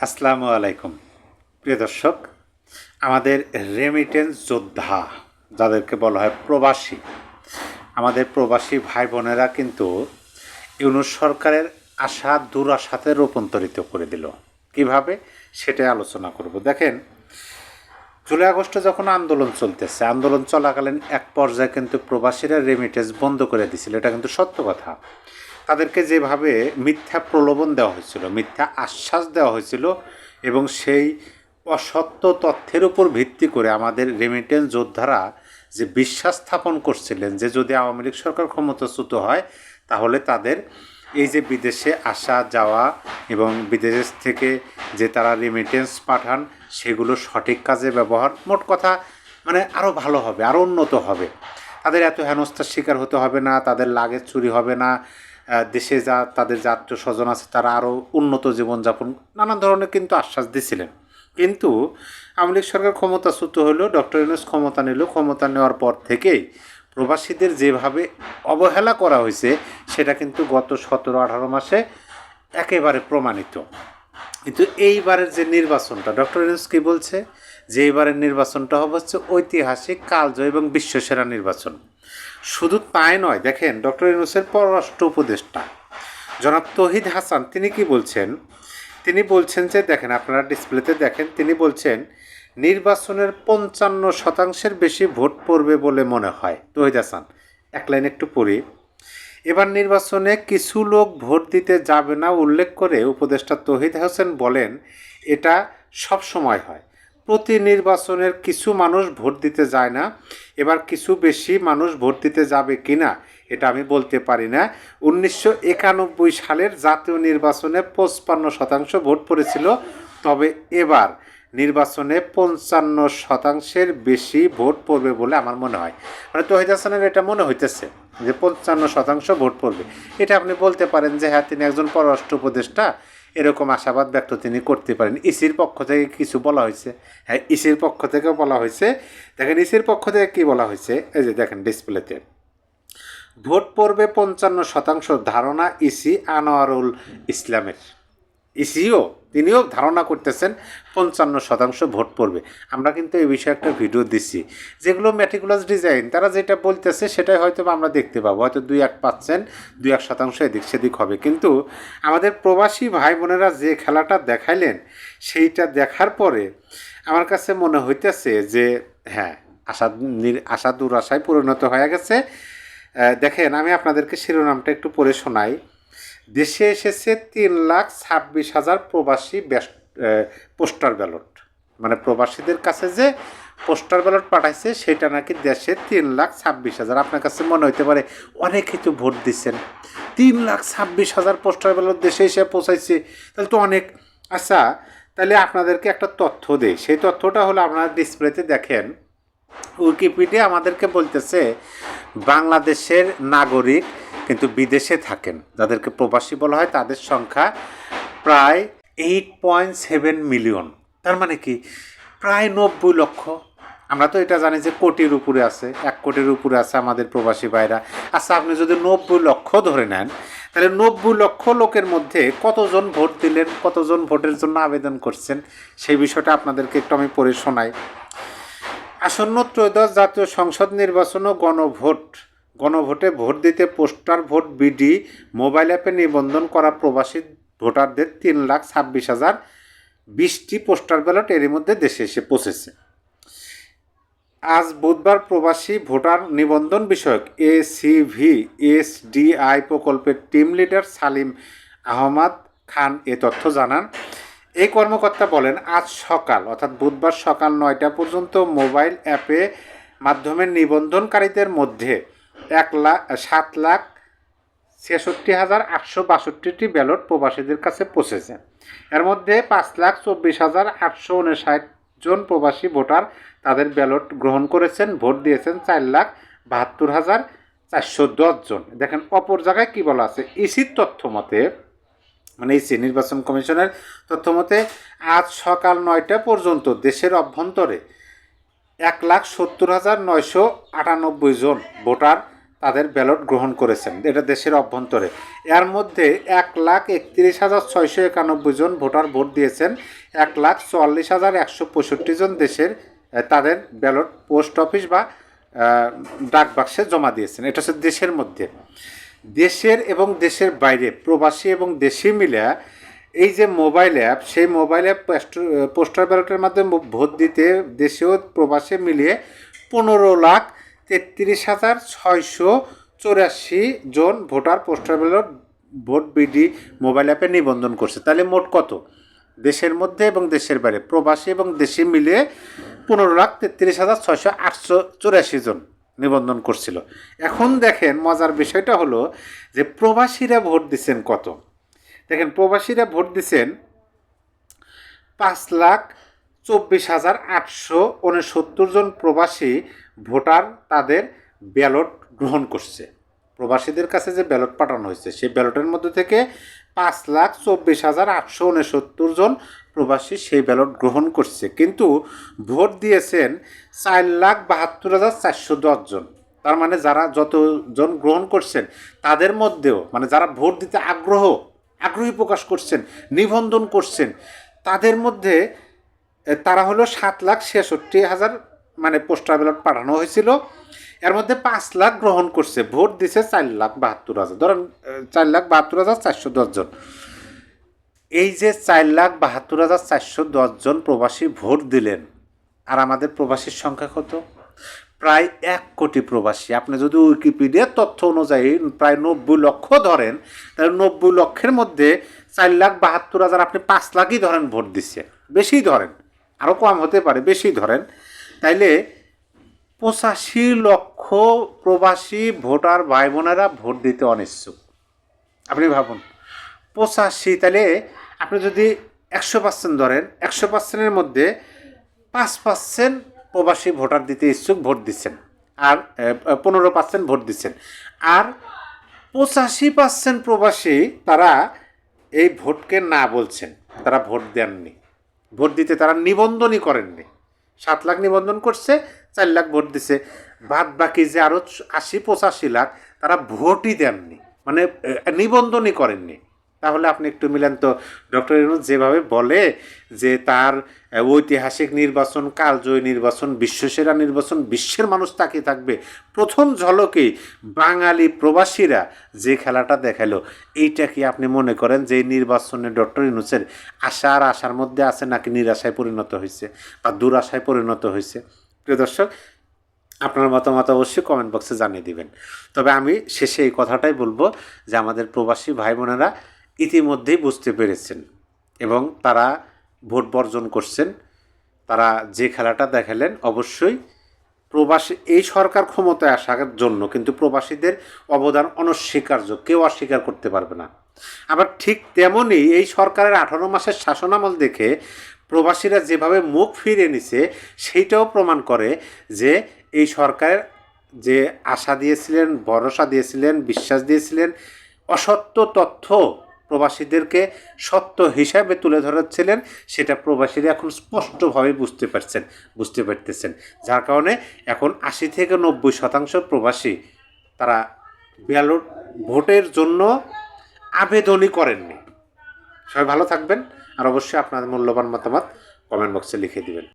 আসসালামু আলাইকুম প্রিয় দর্শক, আমাদের রেমিটেন্স যোদ্ধা যাদেরকে বলা হয় প্রবাসী, আমাদের প্রবাসী ভাই বোনেরা কিন্তু ইউনূস সরকারের আশা দুরাশাতে রূপান্তরিত করে দিল। কিভাবে সেটাই আলোচনা করব। দেখেন, জুলাই আগস্টে যখন আন্দোলন চলতেছে, আন্দোলন চলাকালীন এক পর্যায়ে কিন্তু প্রবাসীরা রেমিটেন্স বন্ধ করে দিয়েছিল। এটা কিন্তু সত্য কথা। তাদেরকে যেভাবে মিথ্যা প্রলোভন দেওয়া হয়েছিল, মিথ্যা আশ্বাস দেওয়া হয়েছিল, এবং সেই অসত্য তথ্যের উপর ভিত্তি করে আমাদের রেমিটেন্স যোদ্ধারা যে বিশ্বাস স্থাপন করছিলেন যে যদি আওয়ামী লীগ সরকার ক্ষমতাচ্যুত হয় তাহলে তাদের এই যে বিদেশে আসা যাওয়া এবং বিদেশ থেকে যে তারা রেমিটেন্স পাঠান সেগুলো সঠিক কাজে ব্যবহার, মোট কথা মানে আরও ভালো হবে, আরও উন্নত হবে। তাদের এত হেনস্থার শিকার হতে হবে না, তাদের লাগেজ চুরি হবে না, দেশে যা তাদের যে আত্মীয় স্বজন আছে তারা আরও উন্নত জীবনযাপন, নানান ধরনের কিন্তু আশ্বাস দিছিলেন। কিন্তু আওয়ামী লীগ সরকার ক্ষমতাচ্যুত হলো, ডক্টর ইউনূস ক্ষমতা নিল। ক্ষমতা নেওয়ার পর থেকেই প্রবাসীদের যেভাবে অবহেলা করা হয়েছে সেটা কিন্তু গত 17-18 মাসে একেবারে প্রমাণিত। কিন্তু এইবারের যে নির্বাচনটা, ডক্টর ইউনূস কী বলছে যে এইবারের নির্বাচনটা হবে হচ্ছে ঐতিহাসিক, কালজয়ী এবং বিশ্বসেরা নির্বাচন। শুধু তাই নয়, দেখেন ডক্টর ইউনূসের পররাষ্ট্র উপদেষ্টা জনাব তৌহিদ হাসান তিনি কি বলছেন, তিনি বলছেন যে দেখেন, আপনারা ডিসপ্লেতে দেখেন, তিনি বলছেন নির্বাচনের 55% বেশি ভোট পড়বে বলে মনে হয়। তৌহিদ হাসান, এক লাইন একটু পড়ি। এবার নির্বাচনে কিছু লোক ভোট দিতে যাবে না উল্লেখ করে উপদেষ্টা তৌহিদ হোসেন বলেন, এটা সব সময় হয়, প্রতি নির্বাচনের কিছু মানুষ ভোট দিতে যায় না, এবার কিছু বেশি মানুষ ভোট দিতে যাবে কি না এটা আমি বলতে পারি না। 1991 সালের জাতীয় নির্বাচনে 55% ভোট পড়েছিল, তবে এবার নির্বাচনে 55%-এর বেশি ভোট পড়বে বলে আমার মনে হয়। মানে তৌহিদ হাসানের এটা মনে হইতেছে যে 55% ভোট পড়বে। এটা আপনি বলতে পারেন যে হ্যাঁ, তিনি একজন পররাষ্ট্র উপদেষ্টা, এরকম আশাবাদ ব্যক্ত তিনি করতে পারেন। ইসির পক্ষ থেকে কিছু বলা হয়েছে, হ্যাঁ ইসির পক্ষ থেকেও বলা হয়েছে। দেখেন ইসির পক্ষ থেকে কী বলা হয়েছে, এই যে দেখেন ডিসপ্লেতে, ভোট পড়বে 55% ধারণা ইসি আনোয়ারুল ইসলামের। ইসিও তিনিও ধারণা করতেছেন 55% ভোট পড়বে। আমরা কিন্তু এই বিষয়ে একটা ভিডিও দিচ্ছি, যেগুলো ম্যাটিকুলাস ডিজাইন, তারা যেটা বলতেছে সেটাই হয়তো আমরা দেখতে পাবো, হয়তো 2-1% 2-1% এদিক সেদিক হবে। কিন্তু আমাদের প্রবাসী ভাই বোনেরা যে খেলাটা দেখাইলেন সেইটা দেখার পরে আমার কাছে মনে হইতেছে যে হ্যাঁ, আশা দুরাশায় পরিণত হয়ে গেছে। দেখেন, আমি আপনাদেরকে শিরোনামটা একটু পড়ে শোনাই। দেশে এসেছে 3,26,000 প্রবাসী পোস্টাল ব্যালট। মানে প্রবাসীদের কাছে যে পোস্টাল ব্যালট পাঠাইছে সেটা নাকি দেশে 3,26,000। আপনার কাছে মনে হইতে পারে অনেকেই তো ভোট দিচ্ছেন, 3,26,000 পোস্টাল ব্যালট দেশে এসে পৌঁছাইছে, তাহলে তো অনেক। আচ্ছা, তাহলে আপনাদেরকে একটা তথ্য দেই, সেই তথ্যটা হলো আপনারা ডিসপ্লেতে দেখেন। উইকিপিডিয়া আমাদেরকে বলতেছে বাংলাদেশের নাগরিক কিন্তু বিদেশে থাকেন, যাদেরকে প্রবাসী বলা হয়, তাদের সংখ্যা প্রায় 8.7 মিলিয়ন। তার মানে কি প্রায় 90 লক্ষ। আমরা তো এটা জানি যে কোটির উপরে আছে, 1 কোটির উপরে আছে আমাদের প্রবাসী ভাইরা। আচ্ছা, আপনি যদি 90 লক্ষ ধরে নেন, তাহলে 90 লক্ষ লোকের মধ্যে কতজন ভোট দিলেন, কতজন ভোটের জন্য আবেদন করছেন, সেই বিষয়টা আপনাদেরকে একটু আমি পড়ে শোনাই। আসন্ন ত্রয়োদশ জাতীয় সংসদ নির্বাচন ও গণভোটে ভোট দিতে পোস্টার ভোট বিডি মোবাইল অ্যাপে নিবন্ধন করা প্রবাসী ভোটারদের 3,26,000 20টি পোস্টাল ব্যালট এরই মধ্যে দেশে এসে পৌঁছেছে। আজ বুধবার প্রবাসী ভোটার নিবন্ধন বিষয়ক ACVSDI প্রকল্পের টিম লিডার সালিম আহমদ খান এ তথ্য জানান। এই কর্মকর্তা বলেন, আজ সকাল অর্থাৎ বুধবার সকাল 9টা পর্যন্ত মোবাইল অ্যাপে মাধ্যমে নিবন্ধনকারীদের মধ্যে 7,66,862টি ব্যালট প্রবাসীদের কাছে পৌঁছেছে। এর মধ্যে 5,24,859 জন প্রবাসী ভোটার তাদের ব্যালট গ্রহণ করেছেন। ভোট দিয়েছেন 4,72,410 জন। দেখেন অপর জায়গায় কি বলা আছে, ইসির তথ্য মতে, মানে ইসি নির্বাচন কমিশনের তথ্য মতে আজ সকাল 9টা পর্যন্ত দেশের অভ্যন্তরে 1,70,998 জন ভোটার তাদের ব্যালট গ্রহণ করেছেন, এটা দেশের অভ্যন্তরে। এর মধ্যে 1,31,691 জন ভোটার ভোট দিয়েছেন, 1,44,165 জন দেশের তাদের ব্যালট পোস্ট অফিস বা ডাক বাক্সে জমা দিয়েছেন। এটা হচ্ছে দেশের মধ্যে। দেশের এবং দেশের বাইরে প্রবাসী এবং দেশি মিলে এই যে মোবাইল অ্যাপ, সেই মোবাইল অ্যাপ পোস্টাল ব্যালটের মাধ্যমে ভোট দিতে দেশেও প্রবাসে মিলিয়ে 15,33,684 জন voter postal ballot vote BD mobile অ্যাপে নিবন্ধন করছে। তাহলে মোট কত? দেশের মধ্যে এবং দেশের বাইরে প্রবাসী এবং দেশি মিলে 15,33,684 জন নিবন্ধন করছিল। এখন দেখেন মজার বিষয়টা হলো যে প্রবাসীরা ভোট দিচ্ছেন কত। দেখেন প্রবাসীরা ভোট দিচ্ছেন 5,24,869 জন প্রবাসী ভোটার তাদের ব্যালট গ্রহণ করছে। প্রবাসীদের কাছে যে ব্যালট পাঠানো হয়েছে সেই ব্যালটের মধ্যে থেকে 5,24,869 জন প্রবাসী সেই ব্যালট গ্রহণ করছে, কিন্তু ভোট দিয়েছেন 4,72,410 জন। তার মানে যারা যতজন গ্রহণ করছেন তাদের মধ্যেও, মানে যারা ভোট দিতে আগ্রহী প্রকাশ করছেন, নিবন্ধন করছেন, তাদের মধ্যে তারা হলো 7,66,000 মানে পোস্টাল ব্যালট পাঠানো হয়েছিল। এর মধ্যে 5 লাখ গ্রহণ করছে, ভোট দিছে 4,72,000, ধরেন 4,72,410 জন। এই যে 4,72,410 জন প্রবাসী ভোট দিলেন, আর আমাদের প্রবাসীর সংখ্যা কত? প্রায় 1 কোটি প্রবাসী। আপনি যদি উইকিপিডিয়ার তথ্য অনুযায়ী প্রায় 90 লক্ষ ধরেন, তাহলে 90 লক্ষের মধ্যে 4,72,000 আপনি 5 লাখই ধরেন ভোট দিচ্ছে, বেশি ধরেন, আরও কম হতে পারে, বেশি ধরেন, তাইলে 85 লক্ষ প্রবাসী ভোটার ভাই বোনেরা ভোট দিতে অনিচ্ছুক। আপনি ভাবুন 85, তাহলে আপনি যদি 100% ধরেন, 100%-এর মধ্যে 5% প্রবাসী ভোটার দিতে ইচ্ছুক, ভোট দিচ্ছেন, আর 15% ভোট দিচ্ছেন, আর 85% প্রবাসী তারা এই ভোটকে না বলছেন, তারা ভোট দেননি, ভোট দিতে তারা নিবন্ধনই করেননি। 7 লাখ নিবন্ধন করছে, 4 লাখ ভোট দিছে, বাদ বাকি যে আরও 80-85 লাখ তারা ভোটই দেননি, মানে নিবন্ধনই করেননি। তাহলে আপনি একটু মিলেন তো, ডক্টর ইউনূস যেভাবে বলে যে তার ঐতিহাসিক নির্বাচন, কালজয়ী নির্বাচন, বিশ্বসেরা নির্বাচন, বিশ্বের মানুষ তাকিয়ে থাকবে, প্রথম ঝলকেই বাঙালি প্রবাসীরা যে খেলাটা দেখালো, এইটা কি আপনি মনে করেন যে এই নির্বাচনে ডক্টর ইউনূসের আশার মধ্যে আছে, নাকি নিরাশায় পরিণত হয়েছে বা দুরাশায় পরিণত হয়েছে? প্রিয় দর্শক, আপনার মতামত অবশ্যই কমেন্ট বক্সে জানিয়ে দিবেন। তবে আমি শেষে এই কথাটাই বলবো যে আমাদের প্রবাসী ভাই বোনেরা ইতিমধ্যেই বুঝতে পেরেছেন এবং তারা ভোট বর্জন করছেন। তারা যে খেলাটা দেখালেন, অবশ্যই প্রবাসী এই সরকার ক্ষমতায় আসার জন্য কিন্তু প্রবাসীদের অবদান অনস্বীকার্য, কেউ অস্বীকার করতে পারবে না। আবার ঠিক তেমনই এই সরকারের 18 মাসের শাসনামল দেখে প্রবাসীরা যেভাবে মুখ ফিরিয়ে নিছে, সেইটাও প্রমাণ করে যে এই সরকারের যে আশা দিয়েছিলেন, ভরসা দিয়েছিলেন, বিশ্বাস দিয়েছিলেন, অসত্য তথ্য প্রবাসীদেরকে সত্য হিসাবে তুলে ধরেছিলেন, সেটা প্রবাসীরা এখন স্পষ্টভাবে বুঝতে পারতেছেন। যার কারণে এখন 80-90% প্রবাসী তারা ব্যালট ভোটের জন্য আবেদনই করেননি। সবাই ভালো থাকবেন, আর অবশ্যই আপনাদের মূল্যবান মতামত কমেন্ট বক্সে লিখে দিবেন।